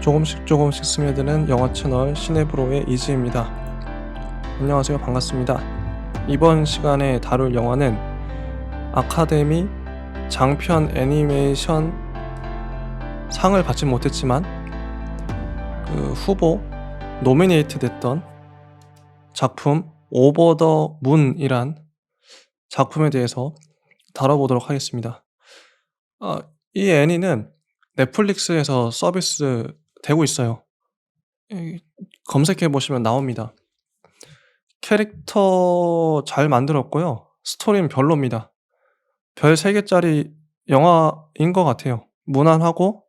조금씩 스며드는 영어 채널 시네브로의 이지입니다. 안녕하세요. 반갑습니다. 이번 시간에 다룰 영화는 아카데미 장편 애니메이션 상을 받지 못했지만 후보 노미네이트 됐던 작품 오버 더 문이란 작품에 대해서 다뤄보도록 하겠습니다. 이 애니는 넷플릭스에서 서비스 되고 있어요. 검색해 보시면 나옵니다. 캐릭터 잘 만들었고요. 스토리는 별로입니다. 별 3개짜리 영화인 것 같아요. 무난하고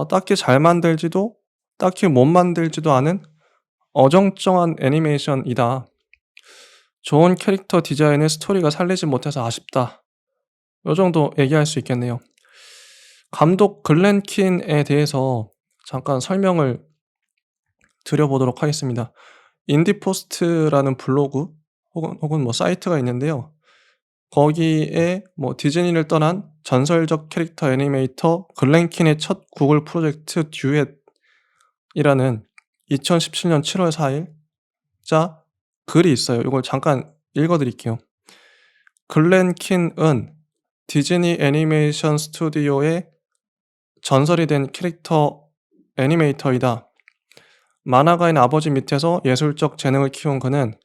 딱히 잘 만들지도 딱히 못 만들지도 않은 어정쩡한 애니메이션이다. 좋은 캐릭터 디자인을 스토리가 살리지 못해서 아쉽다. 요 정도 얘기할 수 있겠네요. 감독 글렌 킨에 대해서 잠깐 설명을 드려보도록 하겠습니다. 인디포스트라는 블로그 혹은 뭐 사이트가 있는데요. 거기에 디즈니를 떠난 전설적 캐릭터 애니메이터 글렌 킨의 첫 구글 프로젝트 듀엣이라는 2017년 7월 4일자 글이 있어요. 이걸 잠깐 읽어드릴게요. 글렌 킨은 디즈니 애니메이션 스튜디오의 전설이 된 캐릭터 애니메이터이다. 만화가인 아버지 밑에서 예술적 재능을 키운 그는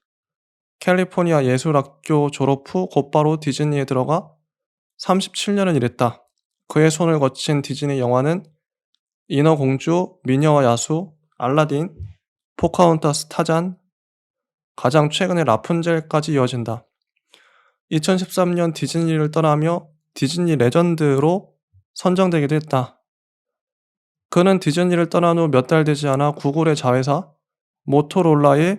캘리포니아 예술학교 졸업 후 곧바로 디즈니에 들어가 37년을 일했다. 그의 손을 거친 디즈니 영화는 인어공주, 미녀와 야수, 알라딘, 포카혼타스 타잔, 가장 최근의 라푼젤까지 이어진다. 2013년 디즈니를 떠나며 디즈니 레전드로 선정되기도 했다. 그는 디즈니를 떠난 후 몇 달 되지 않아 구글의 자회사 모토로라의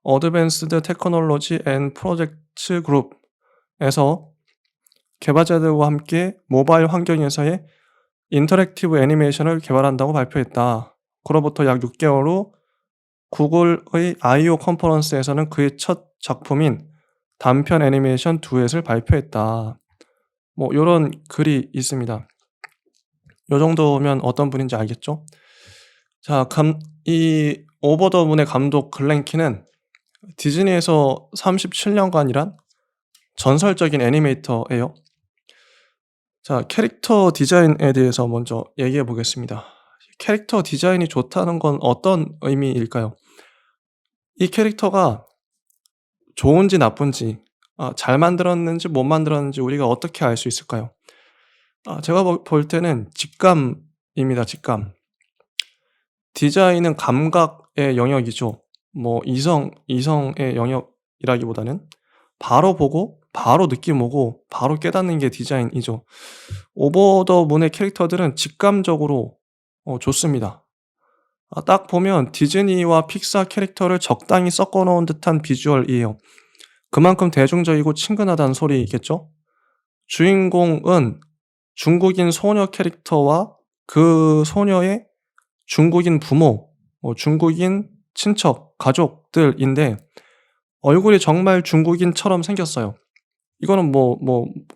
어드밴스드 테크놀로지 앤 프로젝트 그룹에서 개발자들과 함께 모바일 환경에서의 인터랙티브 애니메이션을 개발한다고 발표했다. 그로부터 약 6개월 후 구글의 I.O. 컨퍼런스에서는 그의 첫 작품인 단편 애니메이션 듀엣을 발표했다. 요런 글이 있습니다. 요 정도면 어떤 분인지 알겠죠? 자, 이 오버 더 문의 감독 글렌 킨은 디즈니에서 37년간이란 전설적인 애니메이터예요. 자, 캐릭터 디자인에 대해서 먼저 얘기해 보겠습니다. 캐릭터 디자인이 좋다는 건 어떤 의미일까요? 이 캐릭터가 좋은지 나쁜지, 잘 만들었는지 못 만들었는지 우리가 어떻게 알 수 있을까요? 제가 볼 때는 직감입니다. 직감. 디자인은 감각의 영역이죠. 이성의 영역이라기보다는 바로 보고 바로 느낌 오고 바로 깨닫는 게 디자인이죠. 오버 더 문의 캐릭터들은 직감적으로 좋습니다. 딱 보면 디즈니와 픽사 캐릭터를 적당히 섞어 놓은 듯한 비주얼이에요. 그만큼 대중적이고 친근하다는 소리겠죠? 주인공은 중국인 소녀 캐릭터와 그 소녀의 중국인 부모, 중국인 친척, 가족들인데 얼굴이 정말 중국인처럼 생겼어요. 이거는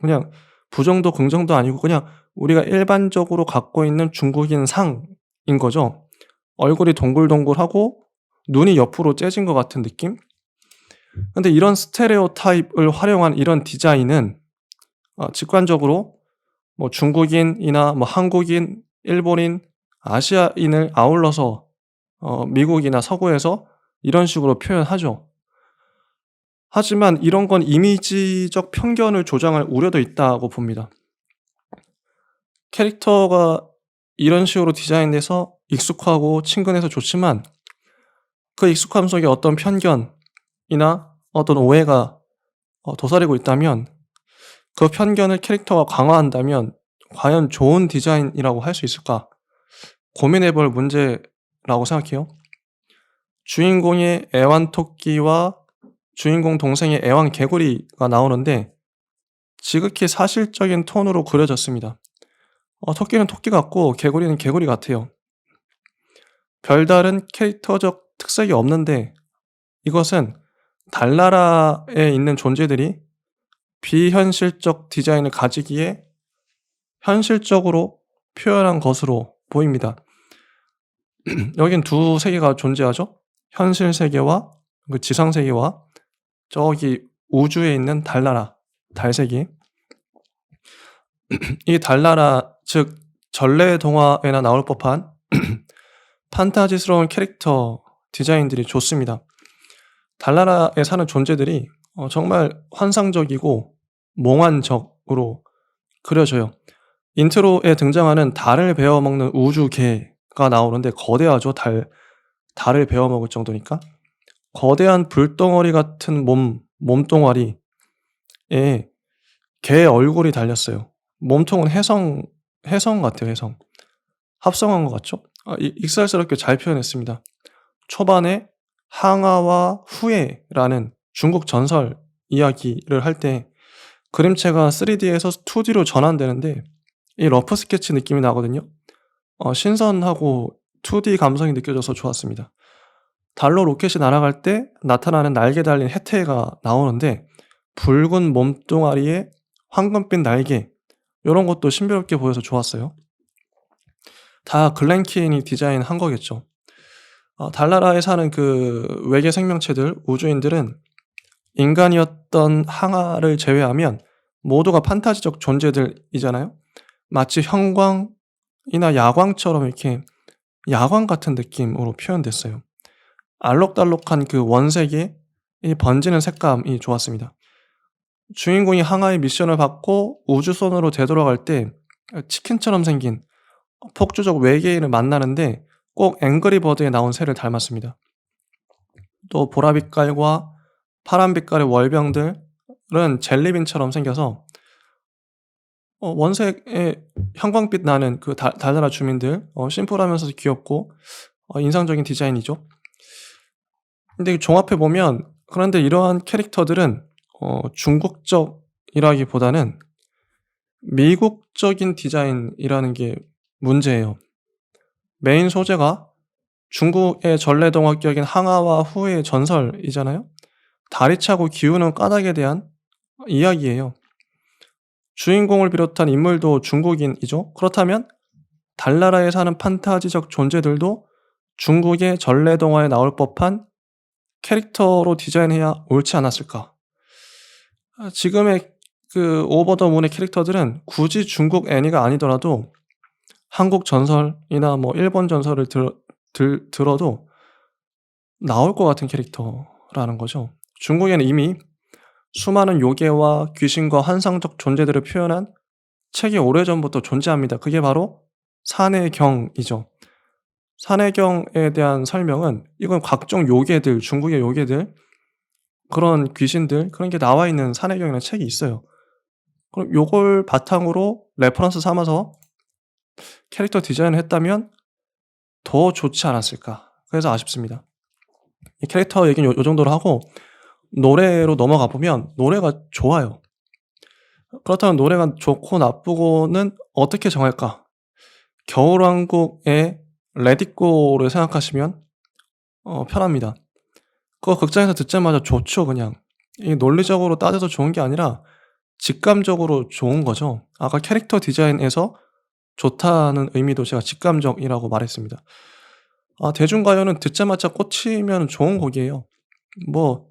그냥 부정도 긍정도 아니고 그냥 우리가 일반적으로 갖고 있는 중국인 상인 거죠. 얼굴이 동글동글하고 눈이 옆으로 째진 것 같은 느낌? 근데 이런 스테레오타입을 활용한 이런 디자인은 직관적으로 중국인이나 한국인, 일본인, 아시아인을 아울러서 미국이나 서구에서 이런 식으로 표현하죠. 하지만 이런 건 이미지적 편견을 조장할 우려도 있다고 봅니다. 캐릭터가 이런 식으로 디자인돼서 익숙하고 친근해서 좋지만 그 익숙함 속에 어떤 편견이나 어떤 오해가 도사리고 있다면 그 편견을 캐릭터가 강화한다면 과연 좋은 디자인이라고 할 수 있을까? 고민해 볼 문제라고 생각해요. 주인공의 애완토끼와 주인공 동생의 애완개구리가 나오는데 지극히 사실적인 톤으로 그려졌습니다. 토끼는 토끼 같고 개구리는 개구리 같아요. 별다른 캐릭터적 특색이 없는데 이것은 달나라에 있는 존재들이 비현실적 디자인을 가지기에 현실적으로 표현한 것으로 보입니다. 여긴 두 세계가 존재하죠. 현실 세계와 그 지상 세계와 저기 우주에 있는 달나라, 달세계. 이 달나라 즉 전래 동화에나 나올 법한 판타지스러운 캐릭터 디자인들이 좋습니다. 달나라에 사는 존재들이 정말 환상적이고 몽환적으로 그려져요. 인트로에 등장하는 달을 베어먹는 우주개가 나오는데 거대하죠. 달을 베어먹을 정도니까. 거대한 불덩어리 같은 몸뚱아리에 개 얼굴이 달렸어요. 몸통은 혜성 같아요, 혜성. 합성한 것 같죠? 익살스럽게 잘 표현했습니다. 초반에 항아와 후예라는 중국 전설 이야기를 할 때 그림체가 3D에서 2D로 전환되는데 이 러프 스케치 느낌이 나거든요. 신선하고 2D 감성이 느껴져서 좋았습니다. 달로 로켓이 날아갈 때 나타나는 날개 달린 해태가 나오는데 붉은 몸뚱아리에 황금빛 날개 요런 것도 신비롭게 보여서 좋았어요. 다 글렌킨이 디자인한 거겠죠. 달나라에 사는 그 외계 생명체들, 우주인들은 인간이었던 항아를 제외하면 모두가 판타지적 존재들이잖아요. 마치 형광이나 야광처럼 이렇게 야광 같은 느낌으로 표현됐어요. 알록달록한 그 원색의 이 번지는 색감이 좋았습니다. 주인공이 항아의 미션을 받고 우주선으로 되돌아갈 때 치킨처럼 생긴 폭주적 외계인을 만나는데 꼭 앵그리버드에 나온 새를 닮았습니다. 또 보라빛깔과 파란빛깔의 월병들은 젤리빈처럼 생겨서 원색의 형광빛 나는 그 달나라 주민들 심플하면서도 귀엽고 인상적인 디자인이죠. 근데 종합해 보면 그런데 이러한 캐릭터들은 중국적이라기보다는 미국적인 디자인이라는 게 문제예요. 메인 소재가 중국의 전래동화격인 항아와 후의 전설이잖아요. 달이 차고 기우는 까닭에 대한 이야기예요. 주인공을 비롯한 인물도 중국인이죠. 그렇다면 달나라에 사는 판타지적 존재들도 중국의 전래동화에 나올 법한 캐릭터로 디자인해야 옳지 않았을까? 지금의 그 오버 더 문의 캐릭터들은 굳이 중국 애니가 아니더라도 한국 전설이나 뭐 일본 전설을 들어도 나올 것 같은 캐릭터라는 거죠. 중국에는 이미 수많은 요괴와 귀신과 환상적 존재들을 표현한 책이 오래전부터 존재합니다. 그게 바로 산해경이죠. 산해경에 대한 설명은 이건 각종 요괴들, 중국의 요괴들, 그런 귀신들 그런 게 나와 있는 산해경이라는 책이 있어요. 그럼 요걸 바탕으로 레퍼런스 삼아서 캐릭터 디자인을 했다면 더 좋지 않았을까. 그래서 아쉽습니다. 이 캐릭터 얘기는 요 정도로 하고 노래로 넘어가 보면 노래가 좋아요. 그렇다면 노래가 좋고 나쁘고는 어떻게 정할까? 겨울왕국의 Let It Go를 생각하시면 편합니다. 그거 극장에서 듣자마자 좋죠 그냥. 이게 논리적으로 따져서 좋은 게 아니라 직감적으로 좋은 거죠. 아까 캐릭터 디자인에서 좋다는 의미도 제가 직감적이라고 말했습니다. 대중가요는 듣자마자 꽂히면 좋은 곡이에요. 뭐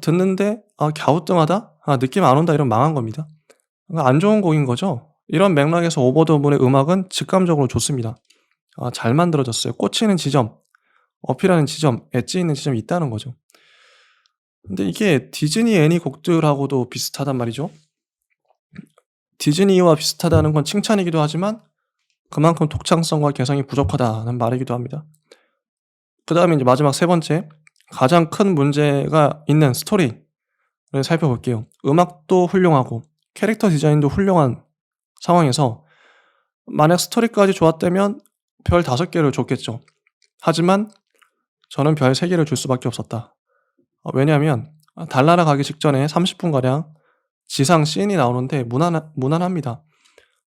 듣는데 갸우뚱하다? 느낌 안 온다 이러면 망한 겁니다. 그러니까 안 좋은 곡인 거죠. 이런 맥락에서 오버 더 문의 음악은 직감적으로 좋습니다. 잘 만들어졌어요. 꽂히는 지점, 어필하는 지점, 엣지 있는 지점이 있다는 거죠. 근데 이게 디즈니 애니 곡들하고도 비슷하단 말이죠. 디즈니와 비슷하다는 건 칭찬이기도 하지만 그만큼 독창성과 개성이 부족하다는 말이기도 합니다. 그 다음에 이제 마지막 세 번째, 가장 큰 문제가 있는 스토리를 살펴볼게요. 음악도 훌륭하고 캐릭터 디자인도 훌륭한 상황에서 만약 스토리까지 좋았다면 별 5개를 줬겠죠. 하지만 저는 별 3개를 줄 수밖에 없었다. 왜냐하면 달나라 가기 직전에 30분가량 지상 씬이 나오는데 무난합니다.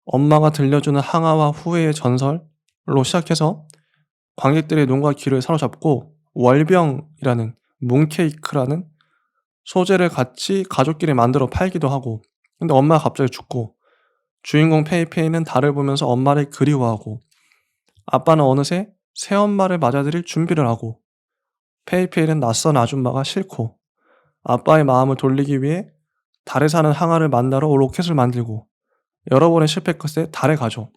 엄마가 들려주는 항아와 후회의 전설로 시작해서 관객들의 눈과 귀를 사로잡고 월병이라는 문케이크라는 소재를 같이 가족끼리 만들어 팔기도 하고, 근데 엄마가 갑자기 죽고 주인공 페이페이는 달을 보면서 엄마를 그리워하고 아빠는 어느새 새엄마를 맞아들일 준비를 하고, 페이페이는 낯선 아줌마가 싫고, 아빠의 마음을 돌리기 위해 달에 사는 항아를 만나러 로켓을 만들고, 여러 번의 실패 끝에 달에 가죠.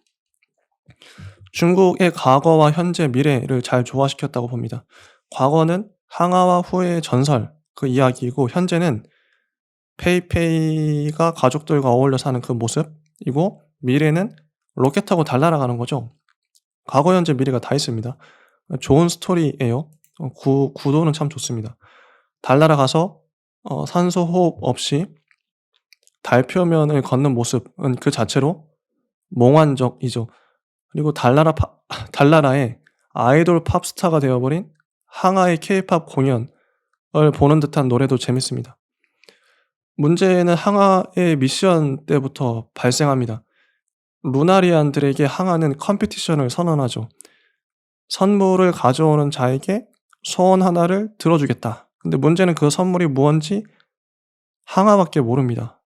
중국의 과거와 현재, 미래를 잘 조화시켰다고 봅니다. 과거는 항아와 후예의 전설, 그 이야기이고, 현재는 페이페이가 가족들과 어울려 사는 그 모습이고, 미래는 로켓 타고 달 날아가는 거죠. 과거, 현재, 미래가 다 있습니다. 좋은 스토리예요. 구도는 참 좋습니다. 달 날아가서 산소 호흡 없이 달 표면을 걷는 모습은 그 자체로 몽환적이죠. 그리고 달나라의 아이돌 팝스타가 되어버린 항아의 케이팝 공연을 보는 듯한 노래도 재밌습니다. 문제는 항아의 미션 때부터 발생합니다. 루나리안들에게 항아는 컴피티션을 선언하죠. 선물을 가져오는 자에게 소원 하나를 들어주겠다. 근데 문제는 그 선물이 무언지 항아밖에 모릅니다.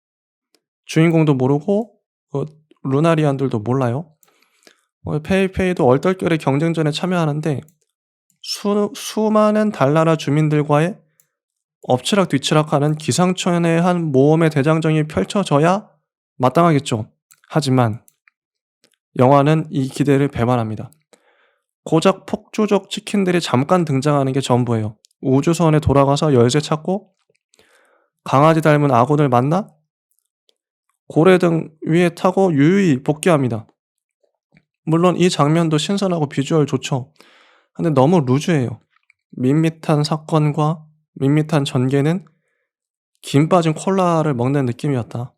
주인공도 모르고 루나리안들도 몰라요. 페이페이도 얼떨결에 경쟁전에 참여하는데 수많은 달나라 주민들과의 엎치락뒤치락하는 기상천외한 모험의 대장정이 펼쳐져야 마땅하겠죠. 하지만 영화는 이 기대를 배반합니다. 고작 폭주족 치킨들이 잠깐 등장하는 게 전부예요. 우주선에 돌아가서 열쇠 찾고 강아지 닮은 아군을 만나 고래등 위에 타고 유유히 복귀합니다. 물론 이 장면도 신선하고 비주얼 좋죠. 근데 너무 루즈해요. 밋밋한 사건과 밋밋한 전개는 김 빠진 콜라를 먹는 느낌이었다.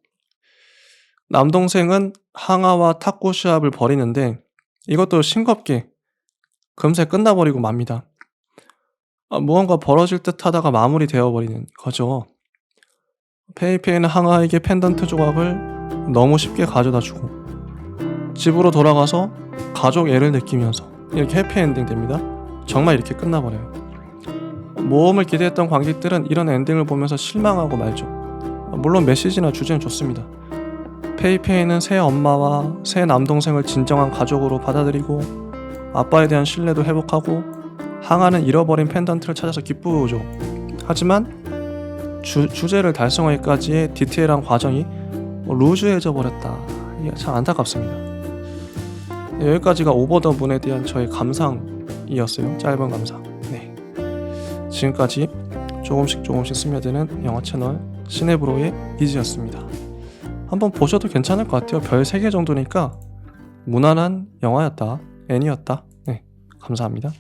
남동생은 항아와 탁구 시합을 벌이는데 이것도 싱겁게 금세 끝나버리고 맙니다. 무언가 벌어질 듯 하다가 마무리되어버리는 거죠. 페이페이는 항아에게 펜던트 조각을 너무 쉽게 가져다주고 집으로 돌아가서 가족 애를 느끼면서 이렇게 해피엔딩 됩니다. 정말 이렇게 끝나버려요. 모험을 기대했던 관객들은 이런 엔딩을 보면서 실망하고 말죠. 물론 메시지나 주제는 좋습니다. 페이페이는 새 엄마와 새 남동생을 진정한 가족으로 받아들이고 아빠에 대한 신뢰도 회복하고 항아는 잃어버린 펜던트를 찾아서 기쁘죠. 하지만 주제를 달성하기까지의 디테일한 과정이 루즈해져 버렸다. 이게 참 안타깝습니다. 여기까지가 오버 더 문에 대한 저의 감상이었어요. 짧은 감상. 네. 지금까지 조금씩 스며드는 영화 채널 시네브로의 이지였습니다. 한번 보셔도 괜찮을 것 같아요. 별 3개 정도니까 무난한 영화였다. 애니였다. 네. 감사합니다.